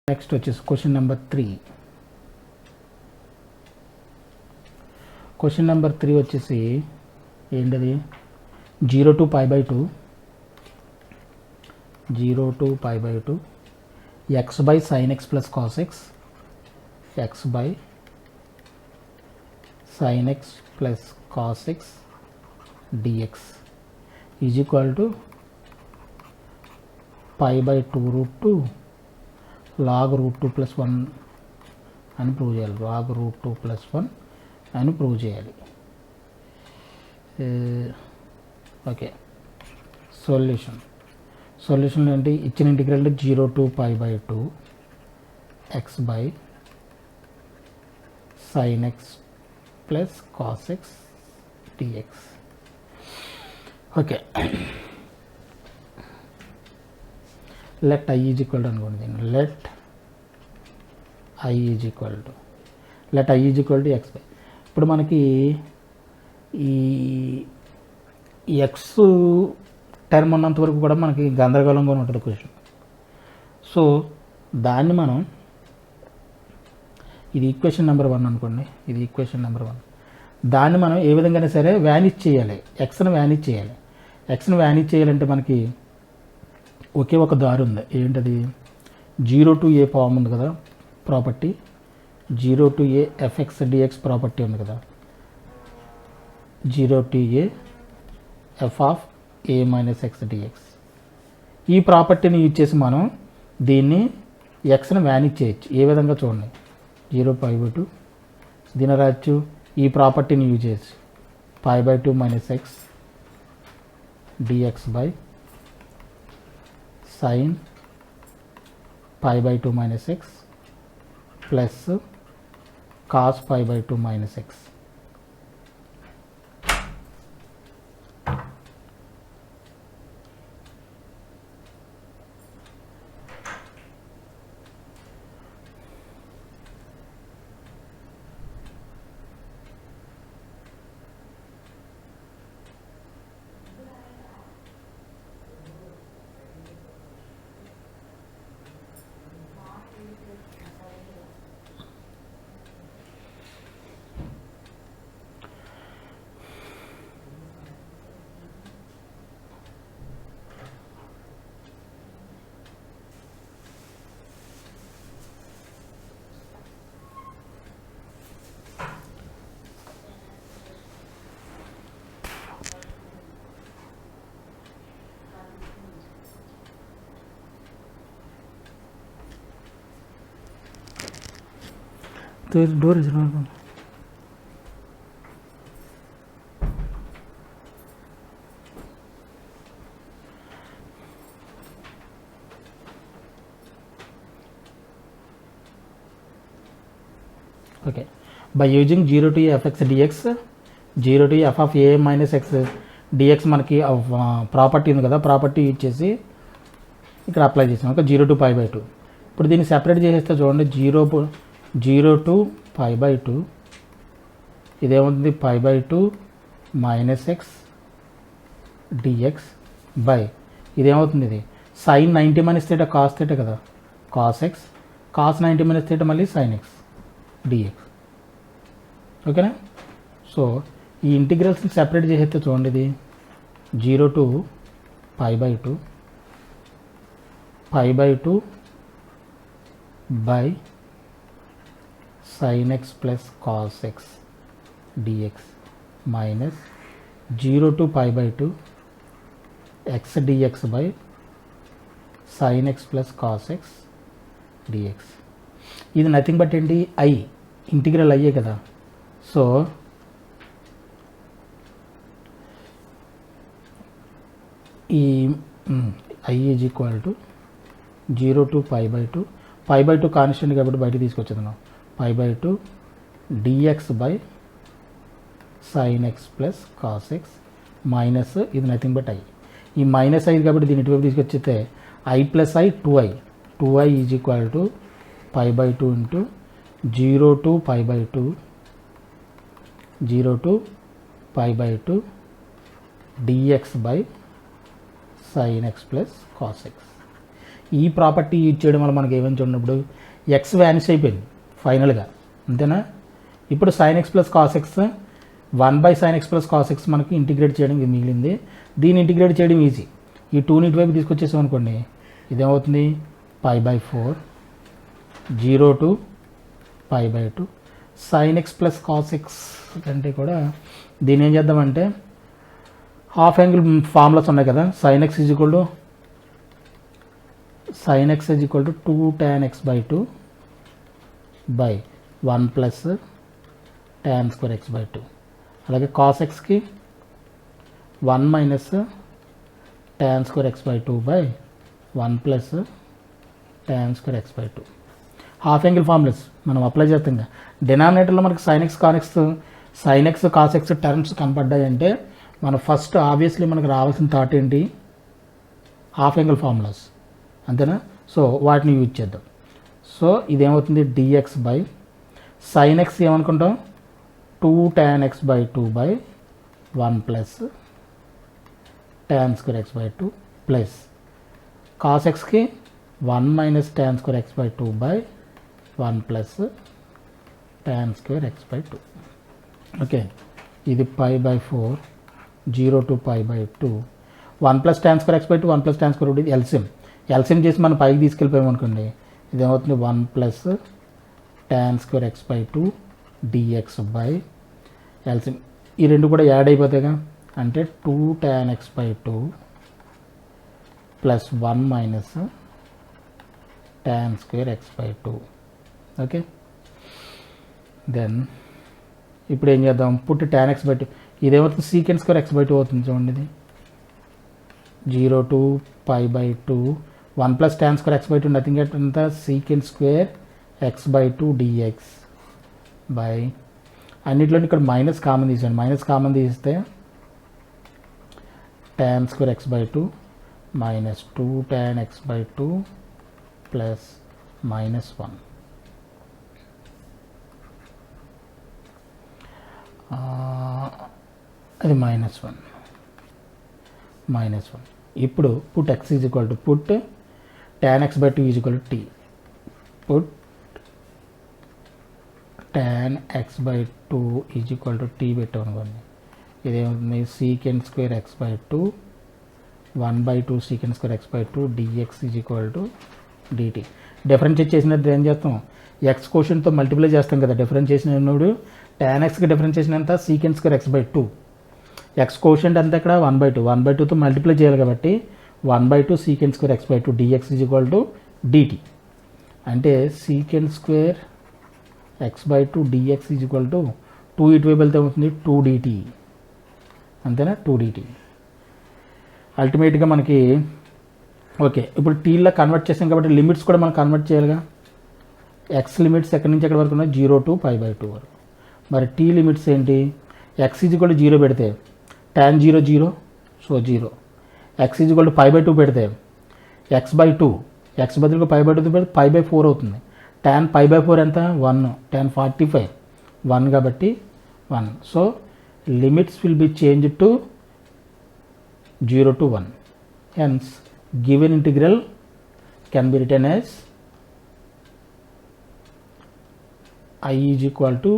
Next వచ్చేసి question number 3. Question number 3 వచ్చేసి ఏంటది, 0 to π/2 x by sin x plus cos x, x by sin x plus cos x dx is equal to π/2 √2 log √2 plus 1 అని prove చేయాలి. log √2 plus 1 అని prove చేయాలి. Okay, solution ఏంటి, ఇచ్చిన integral 0 to π/2 x by sin x plus cos x dx. Okay, let i is equal to అనుకోండి, దీన్ని let i is equal to x by. ఇప్పుడు మనకి ఈ ఎక్స్ టర్మ్ ఉన్నంత వరకు కూడా మనకి గందరగోళంగా ఉంటుంది క్వశ్చన్. సో దాన్ని మనం, ఇది ఈక్వేషన్ నెంబర్ 1 అనుకోండి, ఇది ఈక్వేషన్ నెంబర్ 1. దాన్ని మనం ఏ విధంగానే సరే వ్యానిష్ చేయాలి, ఎక్స్ని వ్యానిష్ చేయాలి. ఎక్స్ని వ్యానిష్ చేయాలంటే మనకి ఒకే ఒక దారి ఉంది, ఏంటది, 0 to a ఫామ్ ఉంది కదా property, 0 to a fx dx property ఉంది కదా, 0 to a f of a minus x dx. ఈ ప్రాపర్టీని యూజ్ చేసి మనం దీన్ని ఎక్స్ని వ్యానిష్ చేయొచ్చు. ఏ విధంగా చూడండి, 0π/2 దీని రాయొచ్చు, ఈ ప్రాపర్టీని యూజ్ చేసి π/2 minus x dx by sin π/2 minus x plus cos π/2 minus x. तो door is not open. Okay, by using 0 to a fx dx, 0 to a f of a minus x dx మనకి property ఉంది కదా, property use చేసి ఇక్కడ apply చేసాం. ఒక 0 to π/2. ఇప్పుడు దీన్ని సెపరేట్ చేసేస్తే చూడండి, 0 to π/2 ఇదేమవుతుంది, π/2 మైనస్ ఎక్స్ డిఎక్స్ బై ఇదేమవుతుంది, ఇది sine 90 minus theta cos theta కదా, cos x cos 90 minus theta మళ్ళీ సైన్ ఎక్స్ డిఎక్స్. ఓకేనా. సో ఈ ఇంటిగ్రల్స్ని సెపరేట్ చేసేస్తే చూడండి, ఇది 0 to π/2 బై sin x plus cos x dx minus 0 to π/2 x dx by sin x plus cos x dx. ఇది నథింగ్ బట్ ఏంటి, i ఇంటిగ్రల్ అయ్యే కదా. సో ఈ i is equal to 0 to π/2 constant కాబట్టి బయట తీసుకొచ్చేద్దాం, π/2 dx by sin x plus cos x minus ఇది nothing but i. ఈ మైనస్ i కాబట్టి దీని ఇటువైపు తీసుకొచ్చితే i plus i 2i is equal to π/2 into 0 to π/2 dx by sin x plus cos x. ఈ ప్రాపర్టీ యూజ్ చేయడం వల్ల మనకి ఏమని చూడప్పుడు ఎక్స్ వ్యానిష్ అయిపోయింది ఫైనల్గా, అంతేనా. ఇప్పుడు sign X plus cos X 1/sin x plus cos X మనకి ఇంటిగ్రేట్ చేయడం మిగిలింది. దీన్ని ఇంటిగ్రేట్ చేయడం ఈజీ. ఈ 2ని ఇటువైపు తీసుకొచ్చేసాం అనుకోండి, ఇదేమవుతుంది π/4 0 to π/2 sin x plus cos X కంటే కూడా దీన్ని ఏం చేద్దామంటే హాఫ్ యాంగిల్ ఫార్ములాస్ ఉన్నాయి కదా, sin x is equal to 2 tan x/2 by 1 plus tan square x/2. అలాగే కాస్ ఎక్స్కి 1 minus tan square x/2 by 1 plus tan square x/2. Half angle formulas మనం అప్లై చేస్తాం కదా. డినామినేటర్లో మనకి sin x cos x terms కనపడ్డాయి అంటే మనం ఫస్ట్ ఆబ్వియస్లీ మనకు రావాల్సిన థాట్ ఏంటి, హాఫ్ యాంగిల్ ఫార్ములాస్, అంతేనా. సో వాటిని యూజ్ చేద్దాం. సో ఇదేమవుతుంది dx బై sin x ఏమనుకుంటాం 2 tan x/2 by 1 plus tan square x/2 plus cos ఎక్స్కి 1 minus tan square x/2 by 1 plus tan square x/2. Okay, ఇది π/4 0 to π/2 1 plus tan square x/2 1 plus tan square ఇది LCM చేసి మనం పైకి తీసుకెళ్ళిపోయాం అనుకోండి, ఇదేమవుతుంది 1 plus tan square x/2 dx by LCM. ఈ రెండు కూడా యాడ్ అయిపోతాయిగా, అంటే 2 tan x/2 plus 1 minus tan square x/2. Okay, then ఇప్పుడు ఏం చేద్దాం, పుట్టి tan x/2 ఇదేమవుతుంది secant square x/2 అవుతుంది చూడండి. ఇది 0 to π/2 1 plus tan square x/2 nothing at అంతా secant square x/2 dx by అన్నిట్లో ఇక్కడ మైనస్ కామన్ తీసాను, మైనస్ కామన్ తీస్తే tan square x/2 minus 2 tan x/2 plus minus 1. అది -1. ఇప్పుడు put x is equal to put tan x/2 is equal to t. Put tan x/2 is equal to t పెట్టామనుకోండి, ఇదేమవుతుంది secant square x/2 1/2 secant square x/2 dx is equal to dt. Differentiate చేసినప్పుడు ఏం చేస్తాం, X కోషన్తో multiply చేస్తాం కదా. Differentiation అయినప్పుడు tan xకి differentiation ఎంత second square x/2, X quotient అంతా ఇక్కడ 1/2తో మల్టిప్లై చేయాలి కాబట్టి 1/2 secant square x/2 dx is equal to dt. అంటే second square x/2 dx is equal to 2 ఇటువైపు వెళ్తే అవుతుంది 2 dt, అంతేనా. 2 dt అల్టిమేట్గా మనకి ఓకే. ఇప్పుడు టీలో కన్వర్ట్ చేసాం కాబట్టి లిమిట్స్ కూడా మనం కన్వర్ట్ చేయాలిగా. ఎక్స్ లిమిట్స్ ఎక్కడి నుంచి ఎక్కడి వరకు ఉన్నాయి 0 to π/2 వరకు. మరి టీ లిమిట్స్ ఏంటి, ఎక్స్ ఈజ్ ఈక్వల్ టు 0 పెడితే tan 0 0, so 0. X is equal to π/2 పెడితే x/2, ఎక్స్ బదులుగా π/2 పెడితే π/4 అవుతుంది. tan π/4 ఎంత 1, tan 45 1 కాబట్టి 1. So limits will be change to 0 to 1. Hence given integral can be return as I is equal to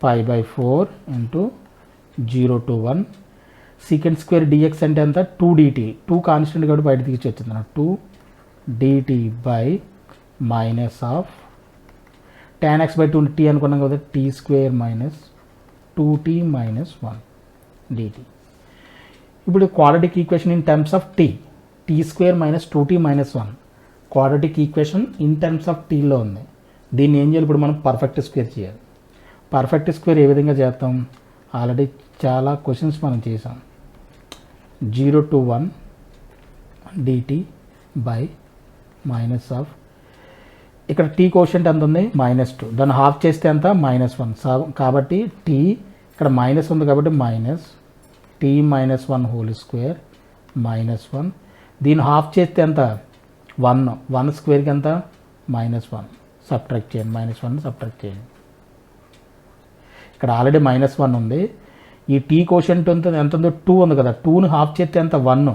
π/4 into 0 to 1 secant square dx అంటే ఎంత 2 dt. 2 constant కాబట్టి బయట తీసేస్తుంది 2 dt by minus of tan x/2 t అనుకున్నాం కదా, t square minus 2t minus 1 dt. ఇప్పుడు quadratic equation in terms of t square minus 2t minus 1 quadratic equation in terms of టీలో ఉంది. దీన్ని ఏం చేయాలి, ఇప్పుడు మనం పర్ఫెక్ట్ స్క్వేర్ చేయాలి. పర్ఫెక్ట్ స్క్వేర్ ఏ విధంగా చేస్తాం, ఆల్రెడీ చాలా క్వశ్చన్స్ మనం చేసాం. 0 to 1 dt by minus of ఇక్కడ t కోషంట్ ఎంత ఉంది -2, దాన్ని హాఫ్ చేస్తే ఎంత -1. కాబట్టి t ఇక్కడ మైనస్ ఉంది కాబట్టి minus t minus 1 whole square -1. దీన్ని హాఫ్ చేస్తే ఎంత 1 స్క్వేర్కి ఎంత -1 సబ్ట్రాక్ట్ చేయండి, -1 సబ్ట్రాక్ట్ చేయండి. ఇక్కడ ఆల్రెడీ -1 ఉంది. ఈ టీ కోషంట్ ఎంత ఉందో 2 ఉంది కదా, 2ని హాఫ్ చేస్తే ఎంత 1,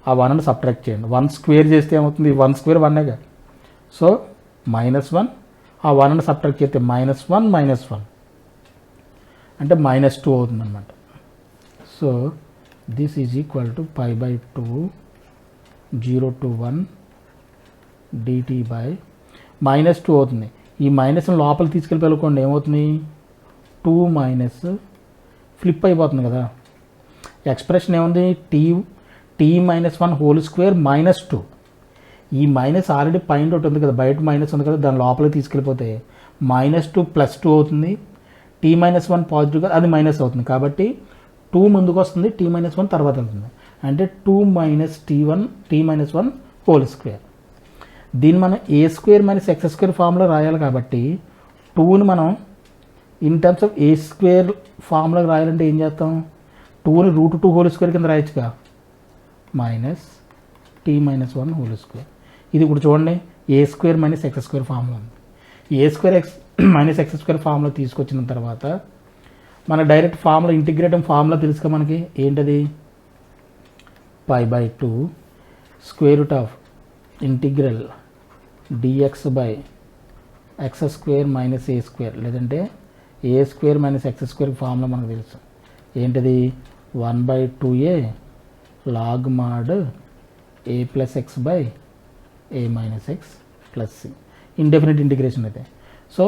ఆ 1ని సబ్ట్రాక్ట్ చేయండి. 1 స్క్వేర్ చేస్తే ఏమవుతుంది, 1 స్క్వేర్ 1 సో -1, ఆ 1ని సబ్ట్రాక్ట్ చేస్తే -1 అంటే -2 అవుతుంది అనమాట. So this is equal to π/2 0 to 1 dt by -2 అవుతుంది. ఈ మైనస్ని లోపల తీసుకెళ్ళిపోనుకోండి ఏమవుతుంది, 2 మైనస్ ఫ్లిప్ అయిపోతుంది కదా. ఎక్స్ప్రెషన్ ఏముంది, t-1 హోల్ స్క్వేర్ -2. ఈ మైనస్ ఆల్రెడీ పైన ఒకటి ఉంది కదా, బయట మైనస్ ఉంది కదా, దాని లోపలికి తీసుకెళ్ళిపోతే -2 + 2 అవుతుంది. t-1 పాజిటివ్ కదా, అది మైనస్ అవుతుంది కాబట్టి 2 ముందుకు వస్తుంది, t-1 తర్వాత వెళ్తుంది. అంటే 2 - t-1 హోల్ స్క్వేర్. దీన్ని మనం a² - x² ఫామ్లో రాయాలి కాబట్టి 2ని మనం ఇన్ టర్మ్స్ ఆఫ్ a² ఫామ్లోకి రాయాలంటే ఏం చేస్తాం, 2ని √2 హోల్ స్క్వేర్ కింద రాయొచ్చుగా, -t-1 హోల్ స్క్వేర్. ఇది ఇప్పుడు చూడండి a² - x² ఫామ్లో ఉంది. a² - x² ఫామ్లో తీసుకొచ్చిన తర్వాత మన డైరెక్ట్ ఫామ్లో ఇంటిగ్రేటింగ్ ఫామ్లో తెలుసుగా మనకి ఏంటది, π/2 √= integral dx by x² - a² లేదంటే a² - x² ఫామ్లో మనకు తెలుసు ఏంటది, 1/2a log mod a + x by a - x + c indefinite integration అయితే. సో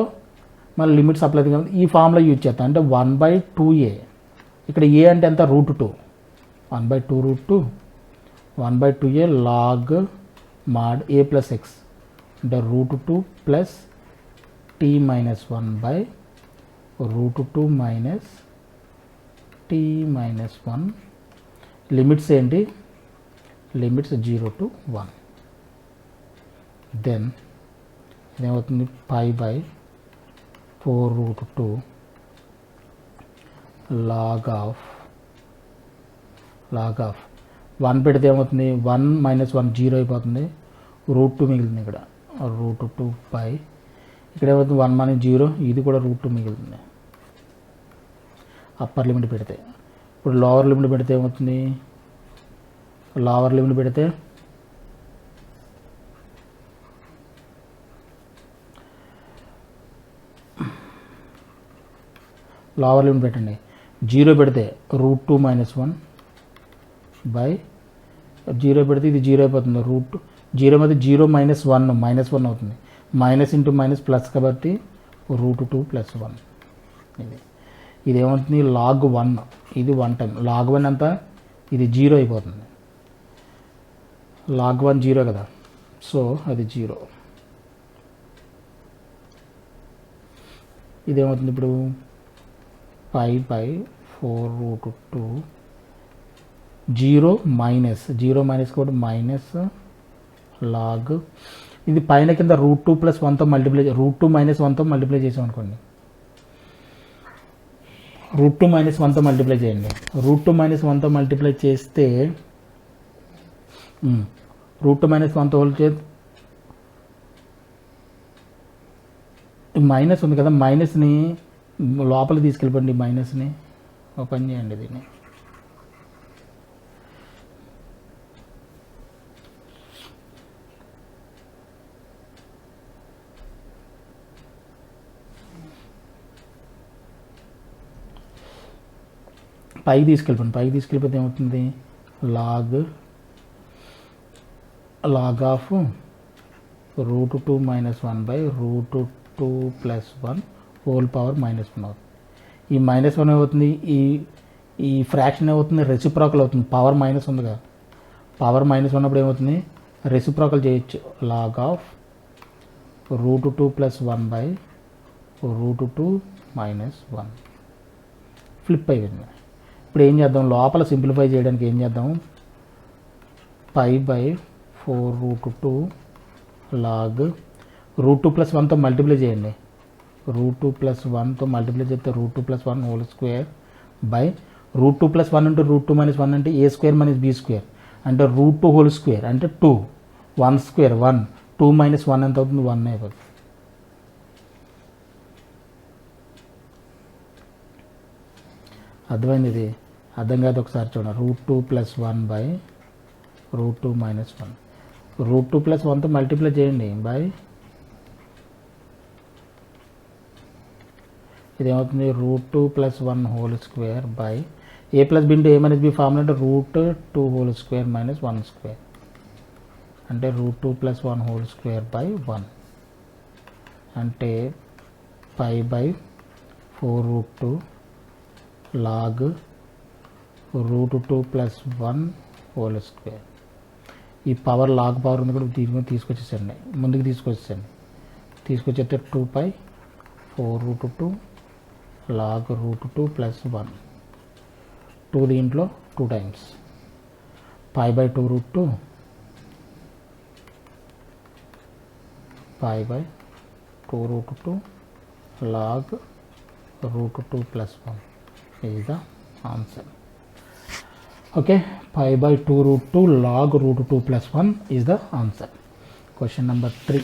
మళ్ళీ లిమిట్స్ అప్లై కాబట్టి ఈ ఫామ్లో యూజ్ చేస్తాం. అంటే 1/2a, ఇక్కడ a అంటే ఎంత, √2, 1/2 1/2a log mod a + x అంటే √2 + t-1 బై √2 - t-1. లిమిట్స్ ఏంటి, లిమిట్స్ 0 to 1. దెన్ ఇదేమవుతుంది, π/4√2 log of 1 పెడితే ఏమవుతుంది, 1 - 1 0 అయిపోతుంది, √2 మిగులుతుంది ఇక్కడ, √2 బై ఇక్కడ ఏమవుతుంది 1 - 0, ఇది కూడా √2 మిగులుతుంది అప్పర్ లిమిట్ పెడితే. ఇప్పుడు లోవర్ లిమిట్ పెడితే ఏమవుతుంది, లోవర్ లిమిట్ పెడితే లోవర్ లిమిట్ పెట్టండి, 0 పెడితే √2 - 1 బై 0 పెడితే ఇది 0 అయిపోతుంది, √0 మీద 0 - 1 -1 అవుతుంది, మైనస్ ఇంటూ మైనస్ ప్లస్ కాబట్టి √2 + 1. ఇది ఏమవుతుంది, log 1, ఇది 1 టైం log 1 అంతా ఇది 0 అయిపోతుంది, log 1 0 కదా, సో అది 0. ఇదేమవుతుంది ఇప్పుడు π/4√2 0 - కూడా మైనస్ log ఇది పైన కింద √2 + 1తో మల్టిప్లై, √2 - 1తో మల్టిప్లై చేసాం అనుకోండి, √2 - 1తో మల్టిప్లై చేయండి. √2 - 1తో మల్టిప్లై చేస్తే √2 - 1తో హోల్ చేస్తే మైనస్ ఉంది కదా, మైనస్ని లోపలికి తీసుకెళ్ళిపోండి, మైనస్ని ఓపెన్ చేయండి, దీన్ని పైకి తీసుకెళ్ళిపోతే ఏమవుతుంది, log of √2 - 1 by √2 + 1 whole power -1 అవుతుంది. ఈ -1 ఏమవుతుంది, ఈ ఫ్రాక్షన్ ఏమవుతుంది, రెసిప్రోకల్ అవుతుంది, పవర్ మైనస్ ఉందిగా, పవర్ మైనస్ ఉన్నప్పుడు ఏమవుతుంది, రెసిప్రోకల్ చేయొచ్చు, log of √2 + 1 బై √2 - 1 ఫ్లిప్ అయిపోయింది. ఇప్పుడు ఏం చేద్దాం, లోపల సింప్లిఫై చేయడానికి ఏం చేద్దాం, π/4√2 log √2 + 1తో మల్టిప్లై చేయండి, √2 + 1తో మల్టిప్లై చేస్తే √2 + 1 హోల్ స్క్వేర్ బై √2 + 1 × √2 - 1 అంటే a² - b² అంటే √2 హోల్ స్క్వేర్ అంటే 2, 1² 1, 2 - 1 ఎంత అవుతుంది, 1 అయిపోతుంది. అర్థమైంది ఇది? అర్థం కాదు ఒకసారి చూడండి. √2 + 1 బై √2 - 1. √2 + 1తో మల్టిప్లై చేయండి బై ఇదేమవుతుంది √2 + 1 whole square by a + b * a - b formula అంటే √2 హోల్ స్క్వేర్ - 1 స్క్వేర్ అంటే √2 + 1 హోల్ స్క్వేర్ బై 1 అంటే pi by 4√2 log √2 + 1 whole square. ఈ పవర్ లాగ్ పవర్ ఉంది కూడా దీని మీద తీసుకొచ్చేసండి, ముందుకు తీసుకొచ్చేస్తే 2π 4√2 లాగ్ √2 + 1 2 దీంట్లో 2 times π by 2√2 π by 2√2 log √2 + 1 is the answer. Okay, π by 2√2 log √2 + 1 is the answer. Question number 3.